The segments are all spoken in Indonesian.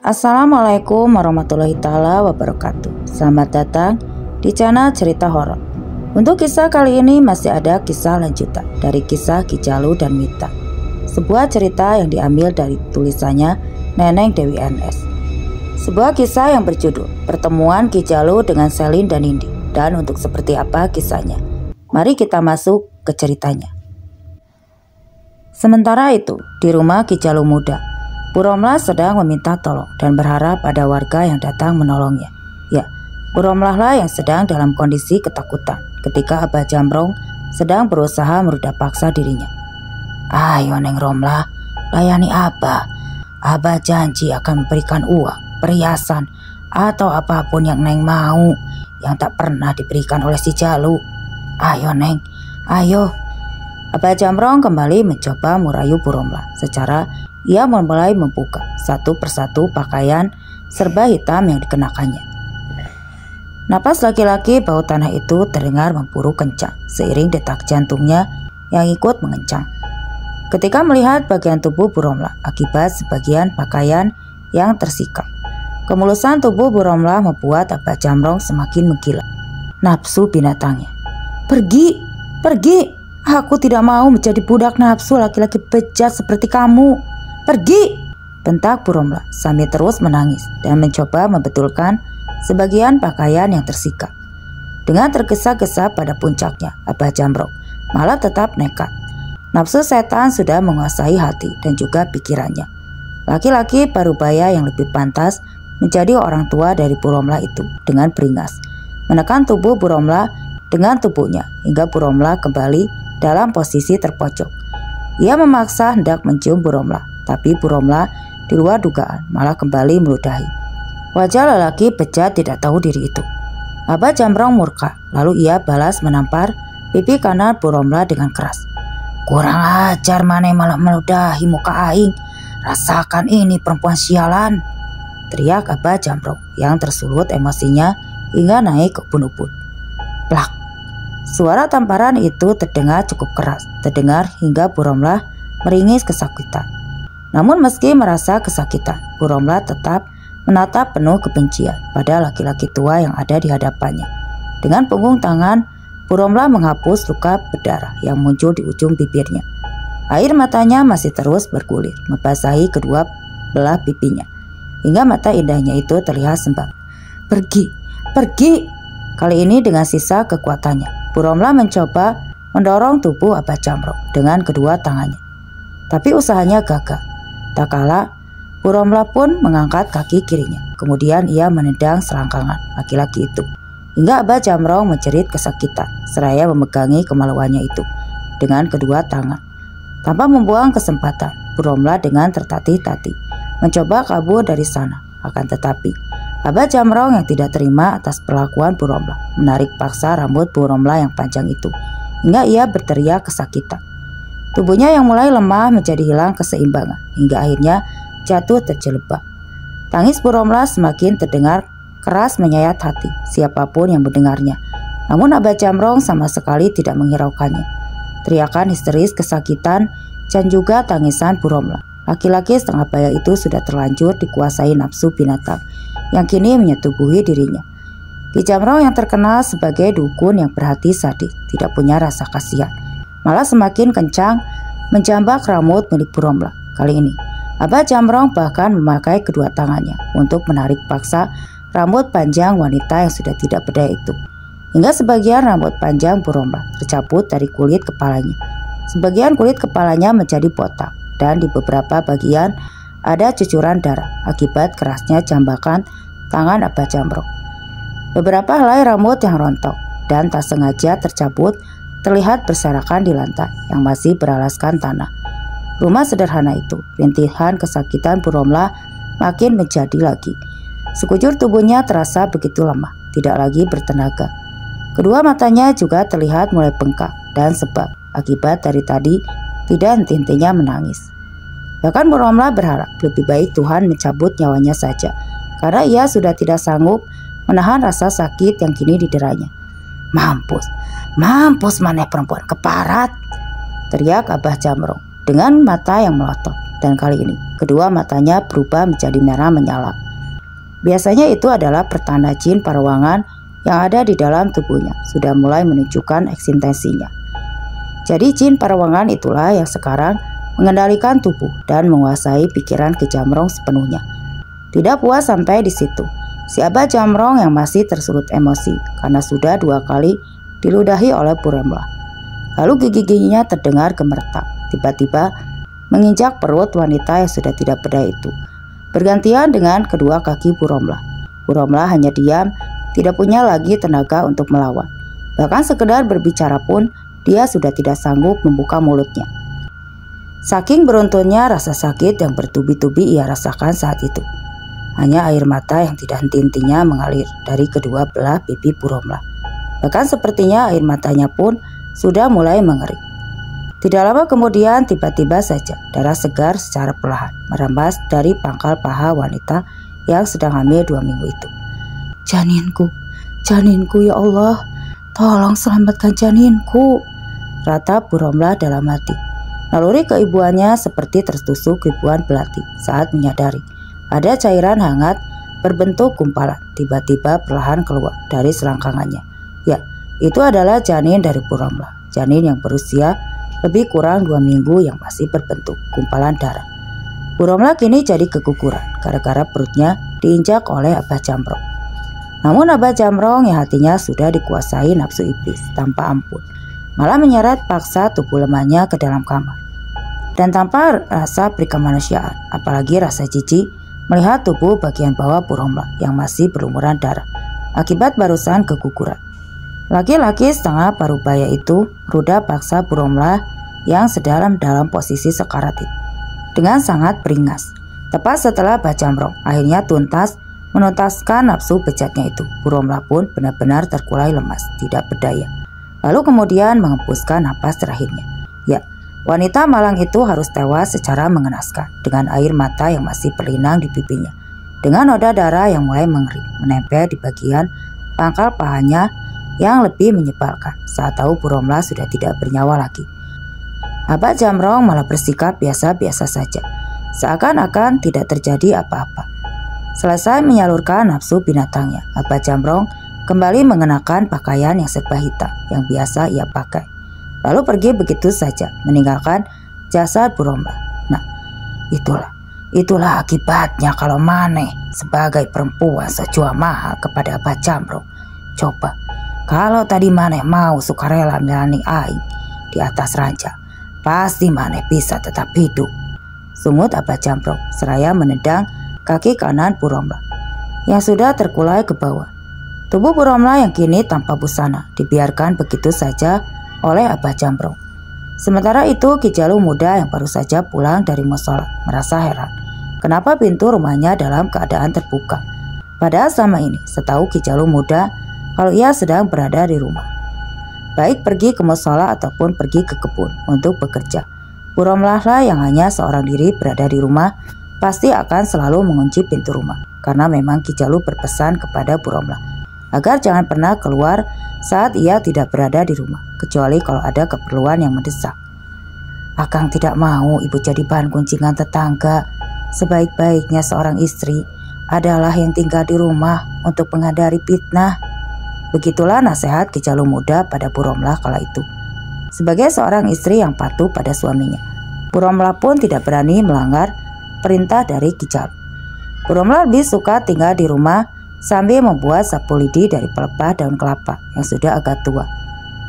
Assalamualaikum warahmatullahi taala wabarakatuh. Selamat datang di channel cerita horor. Untuk kisah kali ini masih ada kisah lanjutan dari kisah Ki Jalu dan Mita. Sebuah cerita yang diambil dari tulisannya Neneng Dewi NS. Sebuah kisah yang berjudul Pertemuan Ki Jalu dengan Selin dan Nindi. Dan untuk seperti apa kisahnya, mari kita masuk ke ceritanya. Sementara itu, di rumah Ki Jalu muda, Bu Romlah sedang meminta tolong dan berharap ada warga yang datang menolongnya. Ya, Bu Romlah lah yang sedang dalam kondisi ketakutan ketika Abah Jamrong sedang berusaha merudak paksa dirinya. Ayo Neng Romlah, layani Abah. Abah janji akan memberikan uang, perhiasan, atau apapun yang Neng mau yang tak pernah diberikan oleh si Jalu. Ayo Neng, ayo. Abah Jamrong kembali mencoba merayu Bu Romlah. Secara ia mulai membuka satu persatu pakaian serba hitam yang dikenakannya. Napas laki-laki bau tanah itu terdengar memburu kencang seiring detak jantungnya yang ikut mengencang. Ketika melihat bagian tubuh Bu Romlah akibat sebagian pakaian yang tersikap, kemulusan tubuh Bu Romlah membuat Abah Jamrong semakin menggila. Nafsu binatangnya. Pergi, pergi. Aku tidak mau menjadi budak nafsu laki-laki bejat seperti kamu. Pergi, bentak Bu Romlah sambil terus menangis dan mencoba membetulkan sebagian pakaian yang tersikap. Dengan tergesa-gesa pada puncaknya, Abah Jamrong malah tetap nekat. Nafsu setan sudah menguasai hati dan juga pikirannya. Laki-laki parubaya yang lebih pantas menjadi orang tua dari Bu Romlah itu dengan beringas menekan tubuh Bu Romlah dengan tubuhnya hingga Bu Romlah kembali dalam posisi terpojok. Ia memaksa hendak mencium Bu Romlah, tapi Bu Romlah di luar dugaan malah kembali meludahi. Wajah lelaki bejat tidak tahu diri itu. Abah Jamrong murka, lalu ia balas menampar pipi kanan Bu Romlah dengan keras. Kurang ajar maneh malah meludahi muka aing. Rasakan ini perempuan sialan, teriak Abah Jamrong yang tersulut emosinya hingga naik ke ubun-ubun. Plak. Suara tamparan itu terdengar cukup keras, terdengar hingga Bu Romlah meringis kesakitan. Namun meski merasa kesakitan, Bu Romlah tetap menatap penuh kebencian pada laki-laki tua yang ada di hadapannya. Dengan punggung tangan, Bu Romlah menghapus luka berdarah yang muncul di ujung bibirnya. Air matanya masih terus bergulir, membasahi kedua belah pipinya, hingga mata indahnya itu terlihat sembab. Pergi, pergi. Kali ini dengan sisa kekuatannya, Bu Romlah mencoba mendorong tubuh Abah Jamrong dengan kedua tangannya. Tapi usahanya gagal. Tak kalah, Bu Romlah pun mengangkat kaki kirinya. Kemudian ia menendang selangkangan laki-laki itu hingga Abah Jamrong menjerit kesakitan seraya memegangi kemaluannya itu dengan kedua tangan. Tanpa membuang kesempatan, Bu Romlah dengan tertatih-tatih mencoba kabur dari sana. Akan tetapi Abah Jamrong yang tidak terima atas perlakuan Bu Romlah menarik paksa rambut Bu Romlah yang panjang itu hingga ia berteriak kesakitan. Tubuhnya yang mulai lemah menjadi hilang keseimbangan hingga akhirnya jatuh terjelebak. Tangis Bu Romlah semakin terdengar keras menyayat hati siapapun yang mendengarnya. Namun Abah Jamrong sama sekali tidak menghiraukannya. Teriakan histeris kesakitan dan juga tangisan Bu Romlah. Laki-laki setengah baya itu sudah terlanjur dikuasai nafsu binatang yang kini menyetubuhi dirinya. Ki Jamrong yang terkenal sebagai dukun yang berhati sadis tidak punya rasa kasihan, malah semakin kencang menjambak rambut milik Bu Romlah. Kali ini Abah Jamrong bahkan memakai kedua tangannya untuk menarik paksa rambut panjang wanita yang sudah tidak berdaya itu, hingga sebagian rambut panjang Bu Romlah tercabut dari kulit kepalanya. Sebagian kulit kepalanya menjadi botak dan di beberapa bagian ada cucuran darah akibat kerasnya jambakan tangan Abah Jamrong. Beberapa helai rambut yang rontok dan tak sengaja tercabut terlihat berserakan di lantai yang masih beralaskan tanah. Rumah sederhana itu, rintihan kesakitan Bu Romlah makin menjadi lagi. Sekujur tubuhnya terasa begitu lemah, tidak lagi bertenaga. Kedua matanya juga terlihat mulai bengkak dan sebab akibat dari tadi tidak henti-hentinya menangis. Bahkan Bu Romlah berharap lebih baik Tuhan mencabut nyawanya saja, karena ia sudah tidak sanggup menahan rasa sakit yang kini dideranya. Mampus, mampus maneh perempuan keparat, teriak Abah Jamrong dengan mata yang melotot. Dan kali ini, kedua matanya berubah menjadi merah menyala. Biasanya itu adalah pertanda jin Parawangan yang ada di dalam tubuhnya sudah mulai menunjukkan eksistensinya. Jadi jin Parawangan itulah yang sekarang mengendalikan tubuh dan menguasai pikiran Ki Jamrong sepenuhnya. Tidak puas sampai di situ, si Aba Jamrong yang masih tersulut emosi karena sudah 2 kali diludahi oleh Puromlah. Lalu gigi-giginya terdengar gemeretak, tiba-tiba menginjak perut wanita yang sudah tidak berdaya itu, bergantian dengan kedua kaki Puromlah. Puromlah hanya diam, tidak punya lagi tenaga untuk melawan. Bahkan sekedar berbicara pun, dia sudah tidak sanggup membuka mulutnya. Saking beruntunnya rasa sakit yang bertubi-tubi ia rasakan saat itu. Hanya air mata yang tidak henti-hentinya mengalir dari kedua belah pipi Puromlah. Bahkan sepertinya air matanya pun sudah mulai mengering. Tidak lama kemudian tiba-tiba saja darah segar secara perlahan merembas dari pangkal paha wanita yang sedang hamil 2 minggu itu. Janinku, janinku ya Allah, tolong selamatkan janinku, ratap Puromlah dalam hati. Naluri keibuannya seperti tertusuk ribuan belati saat menyadari ada cairan hangat berbentuk gumpalan tiba-tiba perlahan keluar dari selangkangannya. Ya, itu adalah janin dari Puromlah, janin yang berusia lebih kurang 2 minggu yang masih berbentuk gumpalan darah. Puromlah kini jadi keguguran gara-gara perutnya diinjak oleh Abah Jamrong. Namun Abah Jamrong yang hatinya sudah dikuasai nafsu iblis tanpa ampun, malah menyeret paksa tubuh lemahnya ke dalam kamar. Dan tanpa rasa perikemanusiaan, apalagi rasa jijik melihat tubuh bagian bawah Puromlah yang masih berlumuran darah akibat barusan keguguran. Laki-laki setengah parubaya itu ruda paksa Puromlah yang sedang dalam posisi sekarat itu dengan sangat beringas. Tepat setelah Abah Jamrong akhirnya menuntaskan nafsu bejatnya itu, Puromlah pun benar-benar terkulai lemas, tidak berdaya. Lalu kemudian menghembuskan napas terakhirnya. Ya, wanita malang itu harus tewas secara mengenaskan dengan air mata yang masih berlinang di pipinya, dengan noda darah yang mulai mengering menempel di bagian pangkal pahanya yang lebih menyebalkan saat tahu Puromlah sudah tidak bernyawa lagi. Abah Jamrong malah bersikap biasa-biasa saja, seakan-akan tidak terjadi apa-apa. Selesai menyalurkan nafsu binatangnya, Abah Jamrong kembali mengenakan pakaian yang serba hitam yang biasa ia pakai. Lalu pergi begitu saja, meninggalkan jasad Puromlah. Nah, itulah akibatnya kalau Maneh sebagai perempuan sejual mahal kepada Abah Jamrong. Coba, kalau tadi Maneh mau sukarela melayani aing di atas ranjang, pasti Maneh bisa tetap hidup, sungut Abah Jamrong seraya menendang kaki kanan Puromlah yang sudah terkulai ke bawah. Tubuh Puromlah yang kini tanpa busana dibiarkan begitu saja oleh Abah Jamrong. Sementara itu Ki Jalu muda yang baru saja pulang dari musola merasa heran kenapa pintu rumahnya dalam keadaan terbuka. Padahal sama ini setahu Ki Jalu muda kalau ia sedang berada di rumah, baik pergi ke musola ataupun pergi ke kebun untuk bekerja. Puromlah lah yang hanya seorang diri berada di rumah pasti akan selalu mengunci pintu rumah, karena memang Ki Jalu berpesan kepada Puromlah agar jangan pernah keluar saat ia tidak berada di rumah, kecuali kalau ada keperluan yang mendesak. Akang tidak mau ibu jadi bahan gunjingan tetangga. Sebaik-baiknya seorang istri adalah yang tinggal di rumah untuk menghindari fitnah. Begitulah nasihat Ki Jalu muda pada Puromlah kala itu. Sebagai seorang istri yang patuh pada suaminya, Puromlah pun tidak berani melanggar perintah dari Ki Jalu. Puromlah lebih suka tinggal di rumah sambil membuat sapu lidi dari pelepah daun kelapa yang sudah agak tua.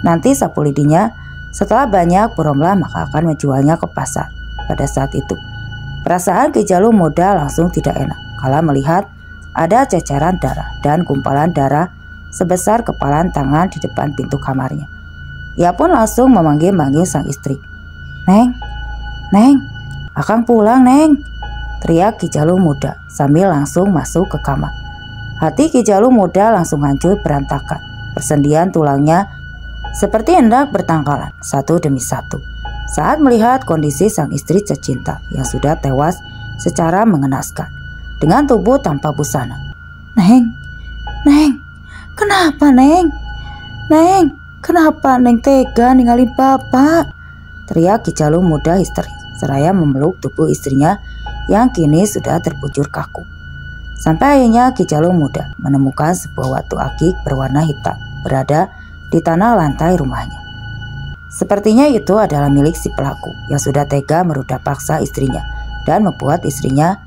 Nanti sapu lidinya setelah banyak Puromlah maka akan menjualnya ke pasar. Pada saat itu, perasaan Ki Jalu muda langsung tidak enak kala melihat ada ceceran darah dan gumpalan darah sebesar kepalan tangan di depan pintu kamarnya. Ia pun langsung memanggil-manggil sang istri. Neng, akang pulang Neng, teriak Ki Jalu muda sambil langsung masuk ke kamar. Hati Ki Jalu muda langsung hancur berantakan. Persendian tulangnya seperti hendak bertangkalan satu demi satu saat melihat kondisi sang istri tercinta yang sudah tewas secara mengenaskan dengan tubuh tanpa busana. Neng, kenapa Neng? Kenapa Neng tega ninggalin bapak? Teriak Ki Jalu muda histeris seraya memeluk tubuh istrinya yang kini sudah terbujur kaku. Sampai akhirnya Ki Jalu Muda menemukan sebuah watu akik berwarna hitam berada di tanah lantai rumahnya. Sepertinya itu adalah milik si pelaku yang sudah tega meruda paksa istrinya dan membuat istrinya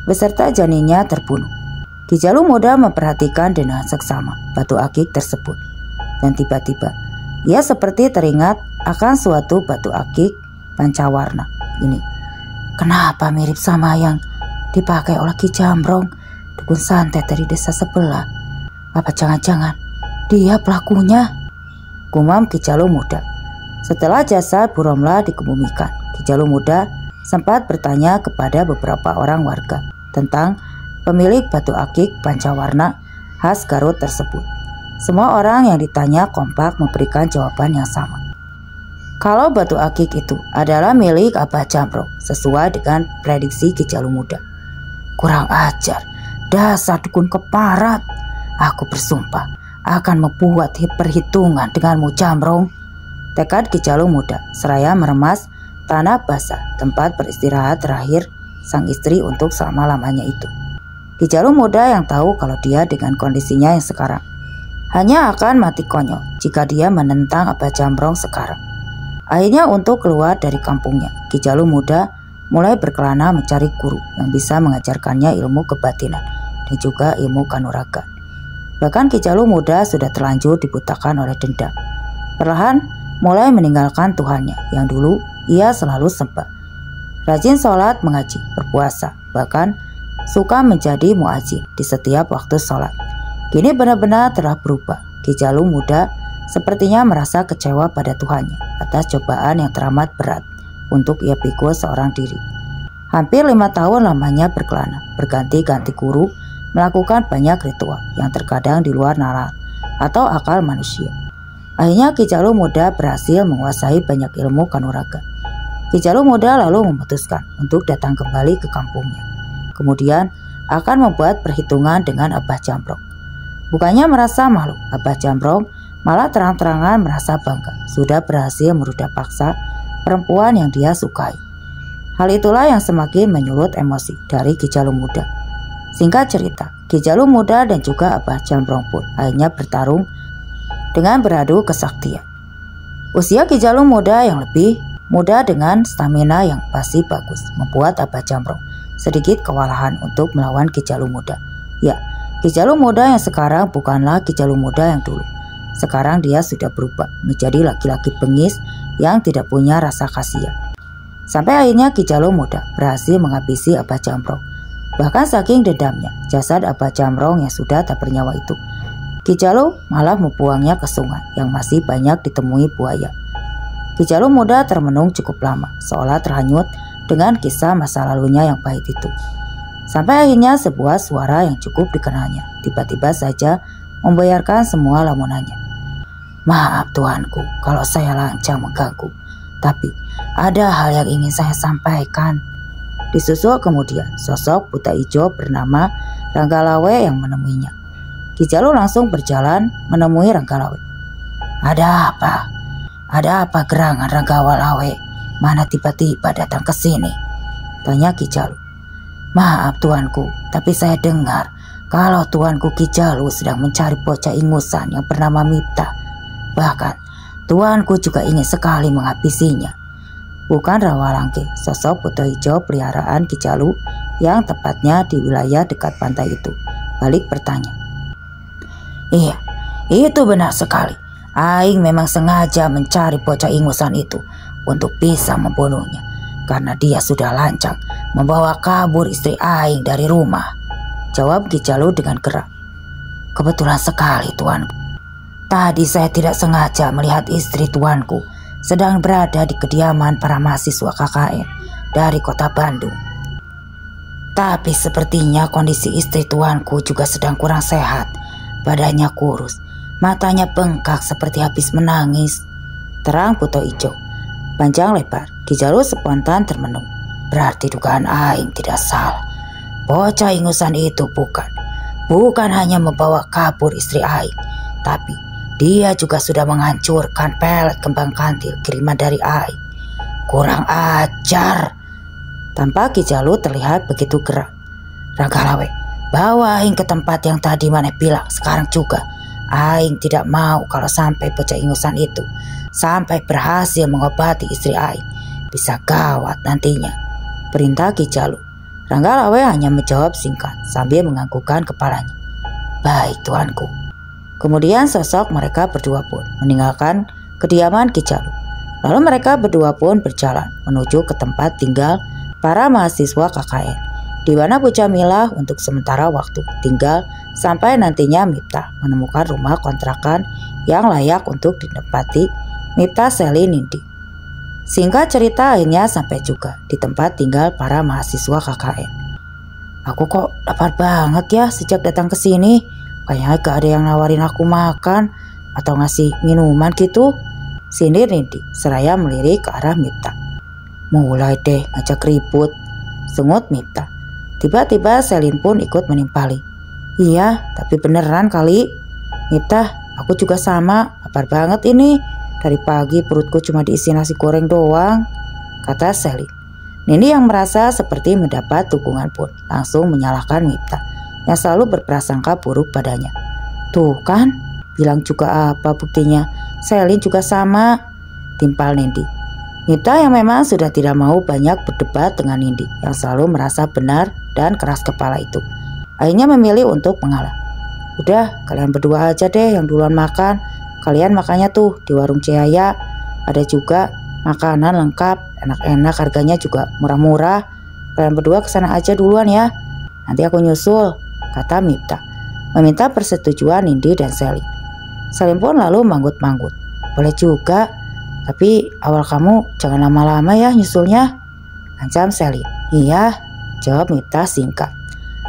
beserta janinnya terbunuh. Ki Jalu Muda memperhatikan dengan seksama batu akik tersebut, dan tiba-tiba ia seperti teringat akan suatu batu akik pancawarna ini. Kenapa mirip sama yang dipakai oleh Ki Jambrong, dukun santet dari desa sebelah? Apa jangan-jangan dia pelakunya? Gumam Ki Jalu Muda. Setelah jasad Bu Romlah dikebumikan, Ki Jalu Muda sempat bertanya kepada beberapa orang warga tentang pemilik batu akik pancawarna khas Garut tersebut. Semua orang yang ditanya kompak memberikan jawaban yang sama. Kalau batu akik itu adalah milik Abah Jambrong sesuai dengan prediksi Ki Jalu Muda. Kurang ajar, dasar dukun keparat. Aku bersumpah akan membuat perhitungan denganmu, Jambrong. Tekad Ki Jalu Muda seraya meremas tanah basah tempat beristirahat terakhir sang istri untuk selama-lamanya itu. Ki Jalu Muda yang tahu kalau dia dengan kondisinya yang sekarang hanya akan mati konyol jika dia menentang Abah Jambrong sekarang. Akhirnya untuk keluar dari kampungnya, Ki Jalu Muda mulai berkelana mencari guru yang bisa mengajarkannya ilmu kebatinan dan juga ilmu kanuragan. Bahkan Ki Jalu Muda sudah terlanjur dibutakan oleh dendam. Perlahan mulai meninggalkan Tuhannya yang dulu ia selalu sembah. Rajin sholat, mengaji, berpuasa, bahkan suka menjadi muadzin di setiap waktu sholat. Kini benar-benar telah berubah. Ki Jalu Muda sepertinya merasa kecewa pada Tuhannya atas cobaan yang teramat berat untuk ia pikul seorang diri. Hampir 5 tahun lamanya berkelana, berganti-ganti guru, melakukan banyak ritual yang terkadang di luar nalar atau akal manusia. Akhirnya Ki Jalu Muda berhasil menguasai banyak ilmu kanuragan. Ki Jalu Muda lalu memutuskan untuk datang kembali ke kampungnya. Kemudian akan membuat perhitungan dengan Abah Jambrong. Bukannya merasa malu, Abah Jambrong malah terang-terangan merasa bangga sudah berhasil meruda paksa perempuan yang dia sukai. Hal itulah yang semakin menyulut emosi dari Ki Jalu Muda. Singkat cerita, Ki Jalu Muda dan juga Abah Jambrong pun akhirnya bertarung dengan beradu kesaktian. Usia Ki Jalu Muda yang lebih muda dengan stamina yang pasti bagus membuat Abah Jambrong sedikit kewalahan untuk melawan Ki Jalu Muda. Ya, Ki Jalu Muda yang sekarang bukanlah Ki Jalu Muda yang dulu. Sekarang dia sudah berubah menjadi laki-laki bengis yang tidak punya rasa kasihan. Sampai akhirnya Ki Jalu Muda berhasil menghabisi Abah Jambrong. Bahkan saking dendamnya, jasad Abah Jambrong yang sudah tak bernyawa itu, Ki Jalu malah membuangnya ke sungai yang masih banyak ditemui buaya. Ki Jalu Muda termenung cukup lama, seolah terhanyut dengan kisah masa lalunya yang pahit itu. Sampai akhirnya sebuah suara yang cukup dikenalnya tiba-tiba saja membayarkan semua lamunannya. Maaf tuanku kalau saya lancang mengganggu, tapi ada hal yang ingin saya sampaikan. Disusul kemudian sosok buta hijau bernama Ranggalawe yang menemuinya. Ki Jalu langsung berjalan menemui Ranggalawe. Ada apa? Ada apa gerangan Ranggalawe? Mana tiba-tiba datang ke sini? Tanya Ki Jalu. Maaf tuanku, tapi saya dengar kalau tuanku Ki Jalu sedang mencari bocah ingusan yang bernama Mipta. Bahkan tuanku juga ingin sekali menghabisinya. Bukan Rawalangke, sosok buta hijau peliharaan Ki Jalu yang tepatnya di wilayah dekat pantai itu, balik bertanya. Iya, itu benar sekali. Aing memang sengaja mencari bocah ingusan itu untuk bisa membunuhnya, karena dia sudah lancang membawa kabur istri Aing dari rumah. Jawab Ki Jalu dengan gerak. Kebetulan sekali tuanku. Tadi saya tidak sengaja melihat istri tuanku sedang berada di kediaman para mahasiswa KKN dari kota Bandung. Tapi sepertinya kondisi istri tuanku juga sedang kurang sehat. Badannya kurus, matanya bengkak seperti habis menangis. Terang buta hijau, panjang lebar. Ki Jalu spontan termenung. Berarti dugaan Aing tidak salah. Bocah ingusan itu bukan hanya membawa kabur istri Aing, tapi dia juga sudah menghancurkan pelet kembang kantil kiriman dari Aing. Kurang ajar. Tanpa Ki Jalu terlihat begitu gerak. Ranggalawe, bawa aing ke tempat yang tadi maneh bilang sekarang juga. Aing tidak mau kalau sampai bocah ingusan itu sampai berhasil mengobati istri aing. Bisa gawat nantinya, perintah Ki Jalu. Ranggalawe hanya menjawab singkat sambil menganggukkan kepalanya. Baik tuanku. Kemudian sosok mereka berdua pun meninggalkan kediaman Ki Jalu. Lalu mereka berdua pun berjalan menuju ke tempat tinggal para mahasiswa KKN, di mana Bu Jamilah untuk sementara waktu tinggal sampai nantinya Miftah menemukan rumah kontrakan yang layak untuk ditempati Miftah, Selin, Nindi. Singkat cerita akhirnya sampai juga di tempat tinggal para mahasiswa KKN. Aku kok lapar banget ya sejak datang ke sini. Kayaknya gak ada yang nawarin aku makan atau ngasih minuman gitu, sindir Nindi seraya melirik ke arah Miftah. Mulai deh ngajak ribut, sengut Miftah. Tiba-tiba Selin pun ikut menimpali. Iya, tapi beneran kali. Miftah, aku juga sama, lapar banget ini. Dari pagi perutku cuma diisi nasi goreng doang, kata Selin. Nindi yang merasa seperti mendapat dukungan pun langsung menyalahkan Miftah yang selalu berprasangka buruk padanya. Tuh kan, bilang juga apa buktinya, Selin juga sama, timpal Nindi. Miftah yang memang sudah tidak mau banyak berdebat dengan Nindi yang selalu merasa benar dan keras kepala itu, akhirnya memilih untuk mengalah. Udah, kalian berdua aja deh yang duluan makan. Kalian makannya tuh di warung Cahaya, ada juga makanan lengkap, enak-enak, harganya juga murah-murah. Kalian berdua kesana aja duluan ya, nanti aku nyusul, kata Miftah, meminta persetujuan Nindi dan Selin. Selin pun lalu manggut-manggut. Boleh juga, tapi awal kamu jangan lama-lama ya nyusulnya, ancam Selin. Iya, jawab Miftah singkat.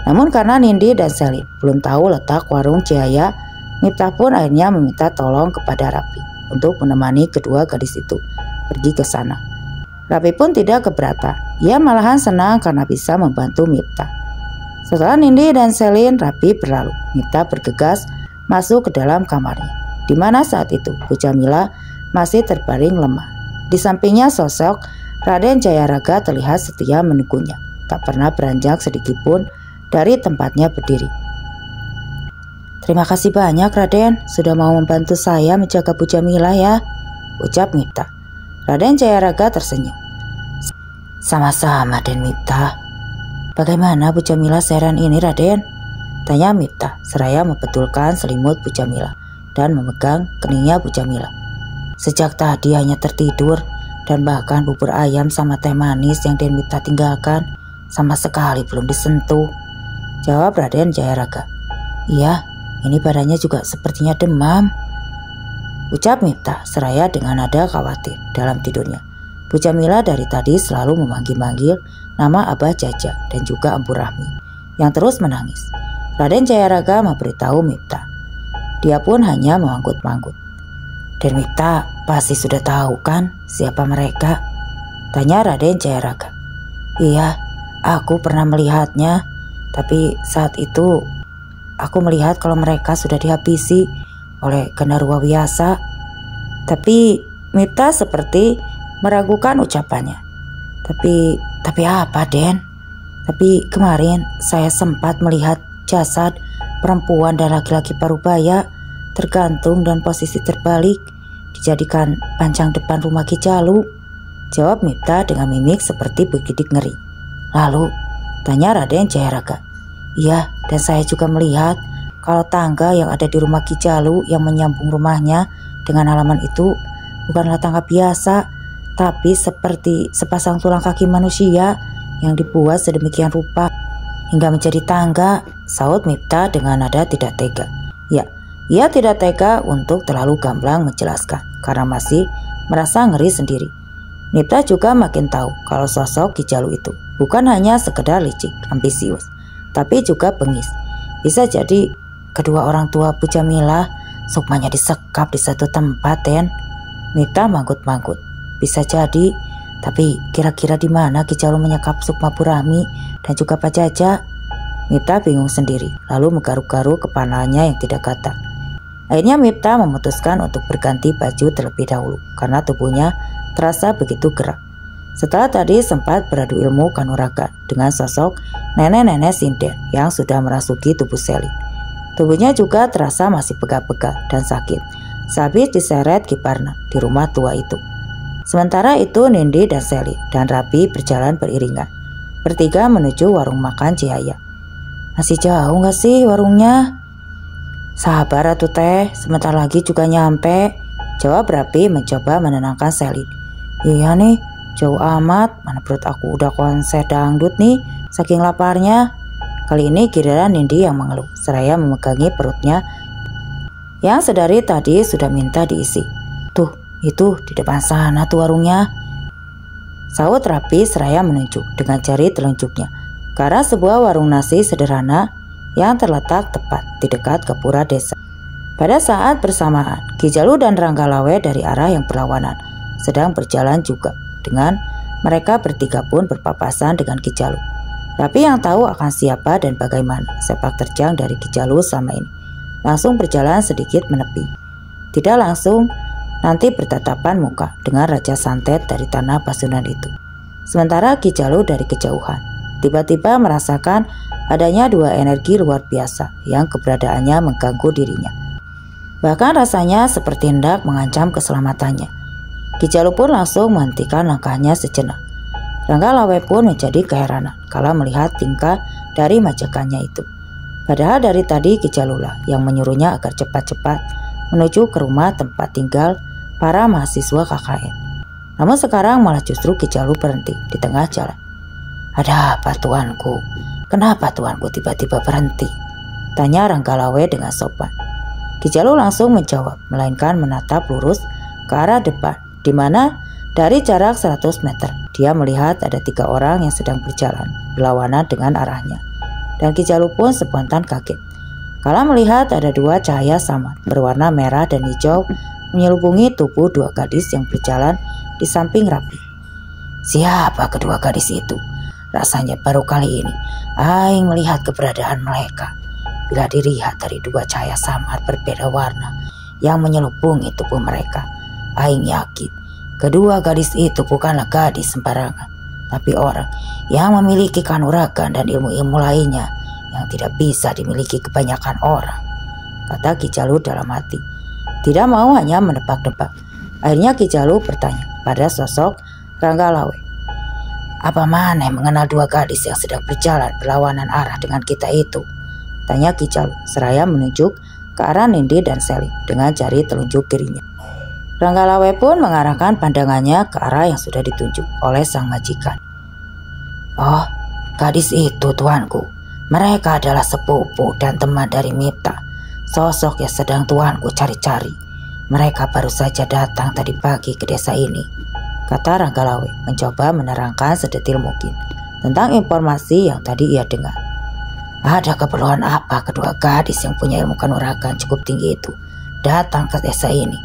Namun karena Nindi dan Selin belum tahu letak warung Cahaya, Miftah pun akhirnya meminta tolong kepada Rapi untuk menemani kedua gadis itu pergi ke sana. Rapi pun tidak keberatan, ia malahan senang karena bisa membantu Miftah. Setelah Nindi dan Selin Rapi berlalu, Miftah bergegas masuk ke dalam kamarnya, di mana saat itu Bu Jamilah masih terbaring lemah. Di sampingnya sosok Raden Jayaraga terlihat setia menunggunya, tak pernah beranjak sedikitpun dari tempatnya berdiri. Terima kasih banyak Raden, sudah mau membantu saya menjaga Bu Jamilah ya, ucap Miftah. Raden Jayaraga tersenyum. Sama-sama Den Miftah. Bagaimana Bu Jamilah sekarang ini Raden? Tanya Miftah seraya membetulkan selimut Bu Jamilah dan memegang keningnya Bu Jamilah. Sejak tadi hanya tertidur dan bahkan bubur ayam sama teh manis yang Den Miftah tinggalkan sama sekali belum disentuh, jawab Raden Jayaraga. Iya, ini badannya juga sepertinya demam, ucap Miftah seraya dengan nada khawatir dalam tidurnya. Bu Jamilah dari tadi selalu memanggil-manggil nama Abah Jaja dan juga Empu Rahmi yang terus menangis. Raden Jayaraga memberitahu Miftah. Dia pun hanya manggut-manggut. Dan Miftah pasti sudah tahu kan siapa mereka? Tanya Raden Jayaraga. Iya, aku pernah melihatnya, tapi saat itu aku melihat kalau mereka sudah dihabisi oleh Gandarwa Wiyasa. Tapi Miftah seperti meragukan ucapannya. Tapi apa Den? Tapi kemarin saya sempat melihat jasad perempuan dan laki-laki parubaya tergantung dan posisi terbalik dijadikan pancang depan rumah Ki Jalu, jawab Miftah dengan mimik seperti bergidik ngeri. Lalu tanya Raden Jayaraga. Iya, dan saya juga melihat kalau tangga yang ada di rumah Ki Jalu yang menyambung rumahnya dengan halaman itu bukanlah tangga biasa, tapi seperti sepasang tulang kaki manusia yang dibuat sedemikian rupa hingga menjadi tangga, saut Miftah dengan nada tidak tega. Ya, ia tidak tega untuk terlalu gamblang menjelaskan karena masih merasa ngeri sendiri. Miftah juga makin tahu kalau sosok Ki Jalu itu bukan hanya sekedar licik, ambisius, tapi juga bengis. Bisa jadi kedua orang tua Bu Jamilah sukmanya disekap di satu tempat, Den. Miftah manggut-manggut. Bisa jadi, tapi kira-kira di mana Ki Jalu menyekap Sukma Burami dan juga Pak Jaja? Miftah bingung sendiri, lalu menggaruk-garuk kepalanya yang tidak gatal. Akhirnya Miftah memutuskan untuk berganti baju terlebih dahulu karena tubuhnya terasa begitu gerak. Setelah tadi sempat beradu ilmu kanuragan dengan sosok nenek-nenek sinden yang sudah merasuki tubuh Selin. Tubuhnya juga terasa masih pegal-pegal dan sakit sehabis diseret Ki Parna di rumah tua itu. Sementara itu Nindi dan Selin dan Rapi berjalan beriringan, bertiga menuju warung makan Cihaya. Masih jauh gak sih warungnya? Sabar atuh teh, sebentar lagi juga nyampe, jawab Rapi mencoba menenangkan Selin. Iya nih, jauh amat, mana perut aku udah konser dangdut nih, saking laparnya. Kali ini giliran Nindi yang mengeluh, seraya memegangi perutnya yang sedari tadi sudah minta diisi. Tuh, itu di depan sana tuh warungnya, sahut Rapi seraya menunjuk dengan jari telunjuknya ke arah sebuah warung nasi sederhana yang terletak tepat di dekat Gapura desa. Pada saat bersamaan, Ki Jalu dan Ranggalawe dari arah yang berlawanan sedang berjalan juga. Dengan mereka bertiga pun berpapasan dengan Ki Jalu. Rapi yang tahu akan siapa dan bagaimana sepak terjang dari Ki Jalu selama ini, langsung berjalan sedikit menepi. Tidak langsung, nanti bertatapan muka dengan Raja Santet dari tanah Pasundan itu. Sementara Ki Jalu dari kejauhan tiba-tiba merasakan adanya dua energi luar biasa yang keberadaannya mengganggu dirinya. Bahkan rasanya seperti hendak mengancam keselamatannya. Ki Jalu pun langsung menghentikan langkahnya sejenak. Ranggalawe pun menjadi keheranan kala melihat tingkah dari majikannya itu. Padahal dari tadi Ki Jalulah yang menyuruhnya agar cepat-cepat menuju ke rumah tempat tinggal para mahasiswa KKN. Namun sekarang malah justru Ki Jalu berhenti di tengah jalan. Ada apa tuanku? Kenapa tuanku tiba-tiba berhenti? Tanya Ranggalawe dengan sopan. Ki Jalu langsung menjawab, melainkan menatap lurus ke arah depan, di mana dari jarak 100 meter dia melihat ada 3 orang yang sedang berjalan berlawanan dengan arahnya. Dan Ki Jalu pun spontan kaget kala melihat ada 2 cahaya samar berwarna merah dan hijau menyelubungi tubuh 2 gadis yang berjalan di samping Rapi. Siapa kedua gadis itu? Rasanya baru kali ini aing melihat keberadaan mereka. Bila dilihat dari 2 cahaya samar berbeda warna yang menyelubungi tubuh mereka, aing yakin kedua gadis itu bukanlah gadis sembarangan, tapi orang yang memiliki kanuragan dan ilmu-ilmu lainnya yang tidak bisa dimiliki kebanyakan orang, kata Ki Jalu dalam hati. Tidak mau hanya menebak-nebak. Akhirnya Ki Jalu bertanya pada sosok Ranggalawe. Apa maneh mengenal 2 gadis yang sedang berjalan berlawanan arah dengan kita itu? Tanya Ki Jalu seraya menunjuk ke arah Nindi dan Selin dengan jari telunjuk kirinya. Ranggalawe pun mengarahkan pandangannya ke arah yang sudah ditunjuk oleh sang majikan. Oh, gadis itu tuanku. Mereka adalah sepupu dan teman dari Mipta, sosok yang sedang tuanku cari-cari. Mereka baru saja datang tadi pagi ke desa ini, kata Ranggalawe mencoba menerangkan sedetil mungkin tentang informasi yang tadi ia dengar. Ada keperluan apa kedua gadis yang punya ilmu kanuragan cukup tinggi itu datang ke desa ini?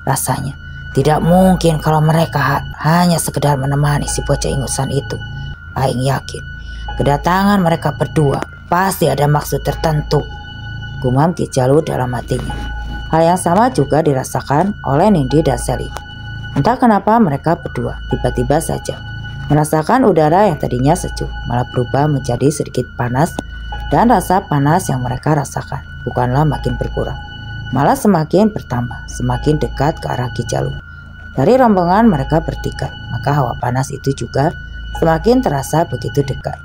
Rasanya tidak mungkin kalau mereka hanya sekedar menemani si bocah ingusan itu. Aing yakin kedatangan mereka berdua pasti ada maksud tertentu, gumam Ki Jalu dalam hatinya. Hal yang sama juga dirasakan oleh Nindi dan Selin. Entah kenapa mereka berdua tiba-tiba saja merasakan udara yang tadinya sejuk malah berubah menjadi sedikit panas, dan rasa panas yang mereka rasakan bukanlah makin berkurang, malah semakin bertambah semakin dekat ke arah Ki Jalu. Dari rombongan mereka bertiga, maka hawa panas itu juga semakin terasa begitu dekat.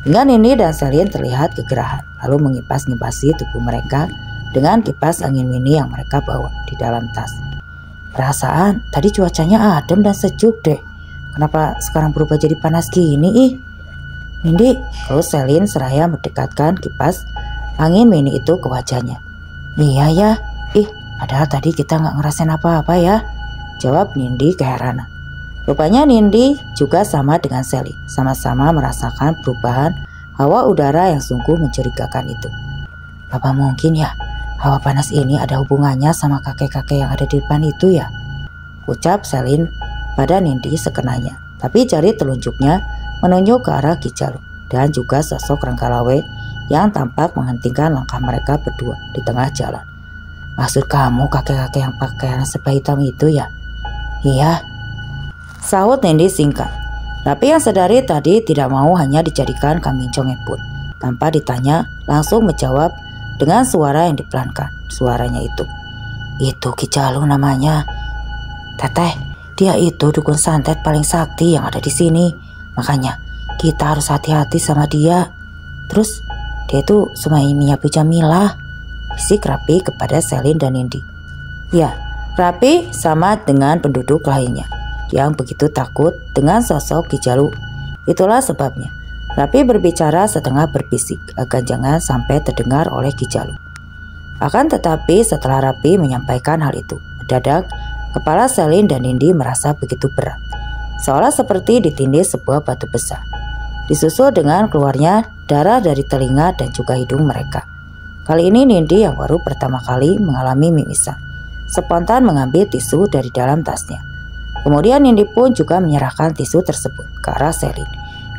Hingga Nindi dan Selin terlihat kegerahan lalu mengipas-ngipasi tubuh mereka dengan kipas angin mini yang mereka bawa di dalam tas. Perasaan tadi cuacanya adem dan sejuk deh. Kenapa sekarang berubah jadi panas gini ih? Nindi, kalau Selin seraya mendekatkan kipas angin mini itu ke wajahnya. Iya ya, padahal tadi kita nggak ngerasain apa-apa ya, jawab Nindi keheranan. Rupanya Nindi juga sama dengan Selin, sama-sama merasakan perubahan hawa udara yang sungguh mencurigakan itu. Apa mungkin ya hawa panas ini ada hubungannya sama kakek-kakek yang ada di depan itu ya? Ucap Selin pada Nindi sekenanya, tapi jari telunjuknya menunjuk ke arah Ki Jalu dan juga sosok Ranggalawe yang tampak menghentikan langkah mereka berdua di tengah jalan. Maksud kamu kakek-kakek yang pakaian serba hitam itu ya? Iya. sahut Nindi singkat. Rapi yang sedari tadi tidak mau hanya dijadikan kambing congeput. Tanpa ditanya langsung menjawab dengan suara yang dipelankan. Suaranya itu Ki Jalu namanya. Teteh, dia itu dukun santet paling sakti yang ada di sini. Makanya kita harus hati-hati sama dia. Terus dia itu suaminya Bu Jamilah, bisik Rapi kepada Selin dan Nindi. Ya, Rapi sama dengan penduduk lainnya yang begitu takut dengan sosok Ki Jalu. Itulah sebabnya Rapi berbicara setengah berbisik agar jangan sampai terdengar oleh Ki Jalu. Akan tetapi setelah Rapi menyampaikan hal itu, mendadak kepala Selin dan Nindi merasa begitu berat, seolah seperti ditindih sebuah batu besar. Disusul dengan keluarnya darah dari telinga dan juga hidung mereka. Kali ini Nindi yang baru pertama kali mengalami mimisan, spontan mengambil tisu dari dalam tasnya. Kemudian Nindi pun juga menyerahkan tisu tersebut ke arah Selin,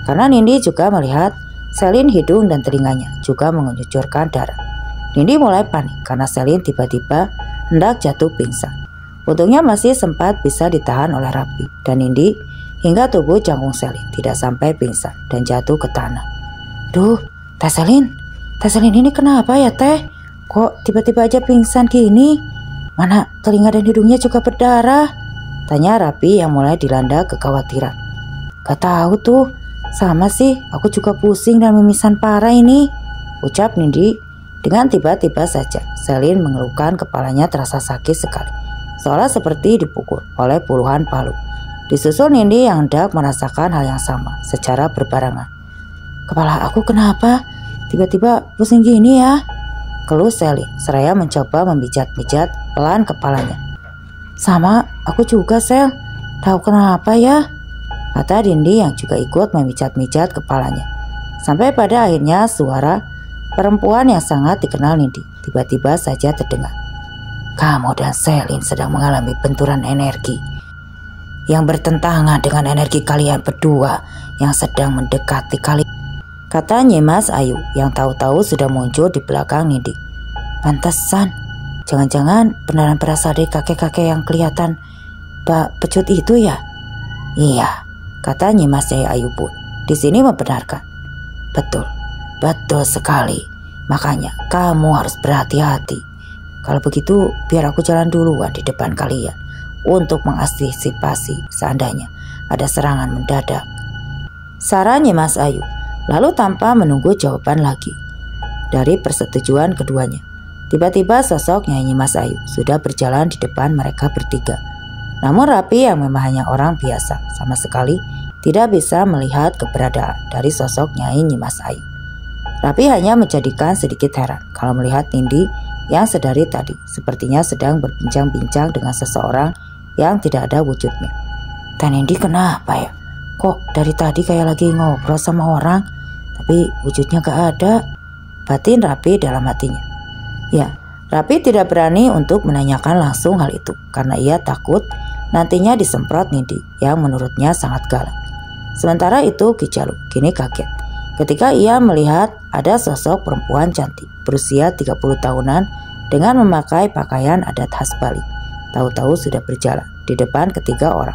karena Nindi juga melihat Selin hidung dan telinganya juga mengucurkan darah. Nindi mulai panik karena Selin tiba-tiba hendak jatuh pingsan. Untungnya masih sempat bisa ditahan oleh Rapi dan Nindi hingga tubuh jangkung Selin tidak sampai pingsan dan jatuh ke tanah. Duh, Teh Selin ini kenapa ya Teh? Kok tiba-tiba aja pingsan gini? Mana telinga dan hidungnya juga berdarah? Tanya Rapi yang mulai dilanda kekhawatiran. Gak tahu tuh, sama sih, aku juga pusing dan mimisan parah ini, ucap Nindi dengan tiba-tiba saja. Selin mengeluhkan kepalanya terasa sakit sekali, seolah seperti dipukul oleh puluhan palu. Disusul Nindi yang hendak merasakan hal yang sama secara berbarengan. Kepala aku kenapa? Tiba-tiba pusing gini ya? Keluh Selin seraya mencoba memijat-mijat pelan kepalanya. Sama, aku juga Sel. Tahu kenapa ya? Kata Nindi yang juga ikut memijat-mijat kepalanya. Sampai pada akhirnya suara perempuan yang sangat dikenal Nindi tiba-tiba saja terdengar. Kamu dan Selin sedang mengalami benturan energi yang bertentangan dengan energi kalian berdua yang sedang mendekati kalian, kata Nyimas Ayu yang tahu-tahu sudah muncul di belakang Nindi. Pantesan, jangan-jangan beneran berasal dari kakek-kakek yang kelihatan pecut itu ya? Iya, kata Nyimas Ayu pun di sini membenarkan. Betul sekali. Makanya kamu harus berhati-hati. Kalau begitu biar aku jalan duluan di depan kalian untuk mengantisipasi seandainya ada serangan mendadak, saran Nyimas Ayu. Lalu tanpa menunggu jawaban lagi dari persetujuan keduanya, tiba-tiba sosok Nyai Nyimas Ayu sudah berjalan di depan mereka bertiga. Namun Rapi yang memang hanya orang biasa sama sekali tidak bisa melihat keberadaan dari sosok Nyai Nyimas Ayu. Rapi hanya menjadikan sedikit heran kalau melihat Nindi yang sedari tadi sepertinya sedang berbincang-bincang dengan seseorang yang tidak ada wujudnya. Teh Nindi kenapa ya? Kok dari tadi kayak lagi ngobrol sama orang, tapi wujudnya gak ada? Batin Rapi dalam hatinya. Ya, Rapi tidak berani untuk menanyakan langsung hal itu karena ia takut nantinya disemprot Nindi yang menurutnya sangat galak. Sementara itu Ki Jalu kini kaget ketika ia melihat ada sosok perempuan cantik berusia 30 tahunan dengan memakai pakaian adat khas Bali. Tahu-tahu sudah berjalan di depan ketiga orang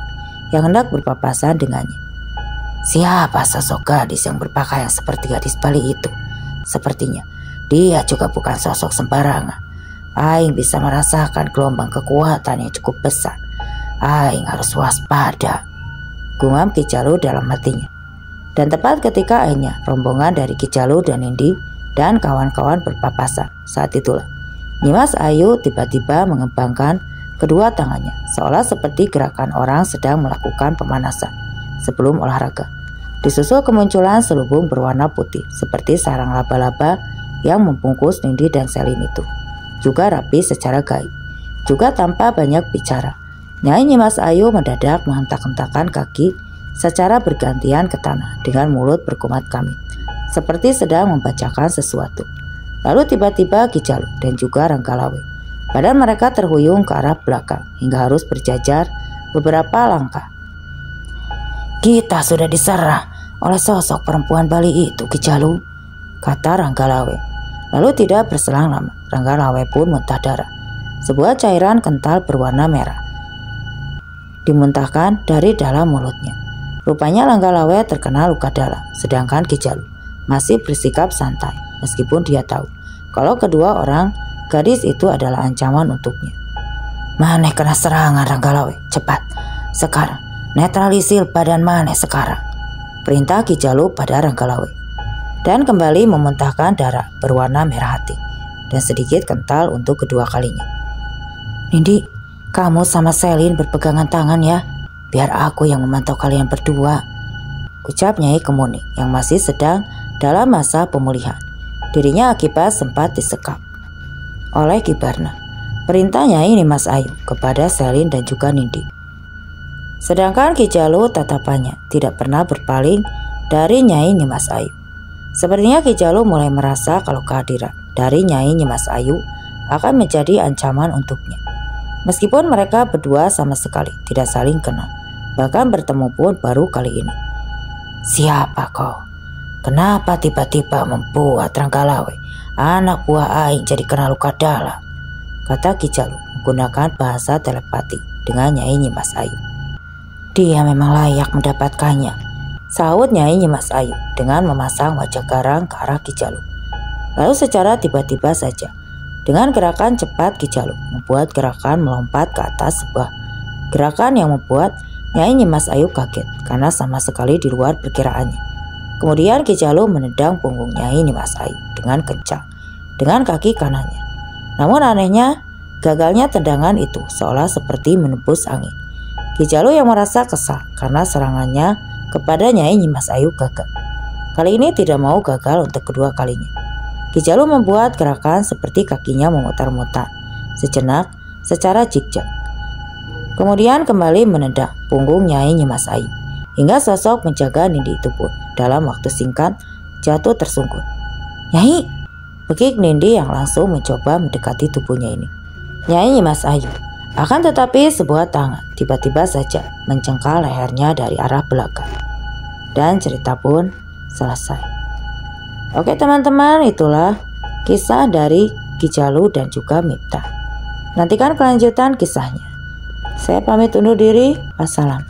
yang hendak berpapasan dengannya. Siapa sosok gadis yang berpakaian seperti gadis Bali itu? Sepertinya dia juga bukan sosok sembarangan. Aing bisa merasakan gelombang kekuatan yang cukup besar. Aing harus waspada, gumam Ki Jalu dalam hatinya. Dan tepat ketika akhirnya rombongan dari Ki Jalu dan Nindi dan kawan-kawan berpapasan, saat itulah Nyimas Ayu tiba-tiba mengembangkan kedua tangannya seolah seperti gerakan orang sedang melakukan pemanasan sebelum olahraga. Disusul kemunculan selubung berwarna putih seperti sarang laba-laba yang membungkus Nindi dan Selin itu. Juga rapi secara gaib, juga tanpa banyak bicara. Nyai Nyimas Ayu mendadak menghentak-hentakan kaki secara bergantian ke tanah dengan mulut berkumat kamit, seperti sedang membacakan sesuatu. Lalu tiba-tiba Ki Jalu dan juga Ranggalawe, badan mereka terhuyung ke arah belakang hingga harus berjajar beberapa langkah. Kita sudah diserang oleh sosok perempuan Bali itu, Ki Jalu, kata Ranggalawe. Lalu tidak berselang lama, Ranggalawe pun muntah darah. Sebuah cairan kental berwarna merah dimuntahkan dari dalam mulutnya. Rupanya Langgalawe terkena luka dalam, sedangkan Ki Jalu masih bersikap santai meskipun dia tahu kalau kedua orang gadis itu adalah ancaman untuknya. "Maneh kena serangan Langgalawe, cepat sekarang netralisir badan maneh sekarang," perintah Ki Jalu pada Langgalawe, dan kembali memuntahkan darah berwarna merah hati dan sedikit kental untuk kedua kalinya. "Nindi, kamu sama Selin berpegangan tangan ya, biar aku yang memantau kalian berdua," ucap Nyai Kemuning yang masih sedang dalam masa pemulihan. Dirinya akibat sempat disekap oleh Ki Barna. Perintah Nyai Nimas Ayu kepada Selin dan juga Nindi. Sedangkan Ki Jalu tatapannya tidak pernah berpaling dari Nyai Nimas Ayu. Sepertinya Ki Jalu mulai merasa kalau kehadiran dari Nyai Nimas Ayu akan menjadi ancaman untuknya. Meskipun mereka berdua sama sekali tidak saling kenal, bahkan bertemu pun baru kali ini. "Siapa kau? Kenapa tiba-tiba membuat Langgalawe, anak buah Aing, jadi kena luka dalam?" kata Ki Jalu menggunakan bahasa telepati dengan Nyai Nimas Ayu. "Dia memang layak mendapatkannya," sahut Nyai Nimas Ayu dengan memasang wajah garang ke arah Ki Jalu. Lalu secara tiba-tiba saja, dengan gerakan cepat Ki Jalu membuat gerakan melompat ke atas, sebuah gerakan yang membuat Nyai Nimas Ayu kaget karena sama sekali di luar perkiraannya. Kemudian Ki Jalu menendang punggung Nyai Nimas Ayu dengan kencang dengan kaki kanannya. Namun anehnya, gagalnya tendangan itu seolah seperti menembus angin. Ki Jalu yang merasa kesal karena serangannya kepada Nyai Nimas Ayu gagal. Kali ini tidak mau gagal untuk kedua kalinya. Ki Jalu membuat gerakan seperti kakinya memutar-mutar sejenak secara zigzag. Kemudian kembali menendang punggung Nyai Nimas Ayu hingga sosok menjaga Nindi itu pun dalam waktu singkat jatuh tersungkur. "Nyai!" bekik Nindi yang langsung mencoba mendekati tubuhnya ini. Nyai Nimas Ayu akan tetapi sebuah tangan tiba-tiba saja mencengkal lehernya dari arah belakang. Dan cerita pun selesai. Oke teman-teman, itulah kisah dari Ki Jalu dan juga Miftah. Nantikan kelanjutan kisahnya. Saya pamit undur diri. Wassalam.